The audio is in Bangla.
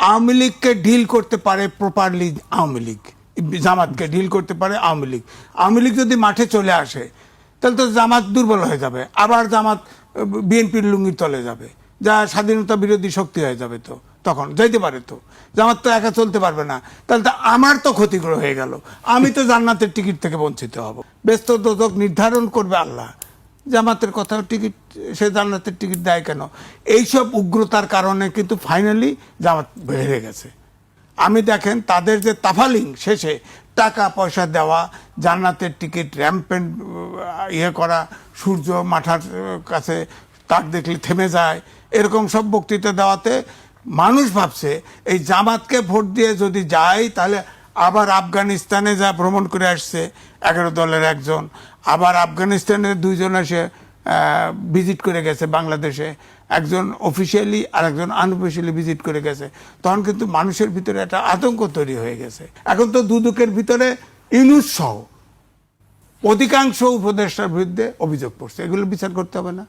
আওয়ামী লীগকে ডিল করতে পারে প্রপারলি আওয়ামী লীগ, জামাতকে ডিল করতে পারে আওয়ামী লীগ। আওয়ামী লীগ যদি মাঠে চলে আসে তাহলে তো জামাত দুর্বল হয়ে যাবে, আবার জামাত বিএনপির লুঙ্গির তলে যাবে, যা স্বাধীনতা বিরোধী শক্তি হয়ে যাবে। তো তখন যাইতে পারে, তো জামাত তো একা চলতে পারবে না, তাহলে তো আমার তো ক্ষতিগ্রস্ত হয়ে গেল, আমি তো জান্নাতের টিকিট থেকে বঞ্চিত হব। ব্যস্ত দোজক নির্ধারণ করবে আল্লাহ, জামাতের কথাও টিকিট, সে জান্নাতের টিকিট দেয় কেন? এইসব উগ্রতার কারণে কিন্তু ফাইনালি জামাত বেড়ে গেছে। আমি দেখেন তাদের যে তাফালিং শেষে টাকা পয়সা দেওয়া, জান্নাতের টিকিট র্যাম্পেন্ট ইয়ে করা, সূর্য মাথার কাছে তাক দেখলে থেমে যায়, এরকম সব বক্তৃতা দেওয়াতে মানুষ ভাবছে এই জামাতকে ভোট দিয়ে যদি যায় তাহলে আবার আফগানিস্তানে যা ভ্রমণ করে আসছে 11 দলের একজন, আবার আফগানিস্তানের 2 জন এসে ভিজিট করে গেছে বাংলাদেশে, একজন অফিসিয়ালি আর একজন আনঅফিসিয়ালি ভিজিট করে গেছে। তখন কিন্তু মানুষের ভিতরে একটা আতঙ্ক তৈরি হয়ে গেছে। এখন তো দুদকের ভিতরে ইউনূস সহ অধিকাংশ উপদেষ্টার বিরুদ্ধে অভিযোগ পড়ছে, এগুলো বিচার করতে হবে না?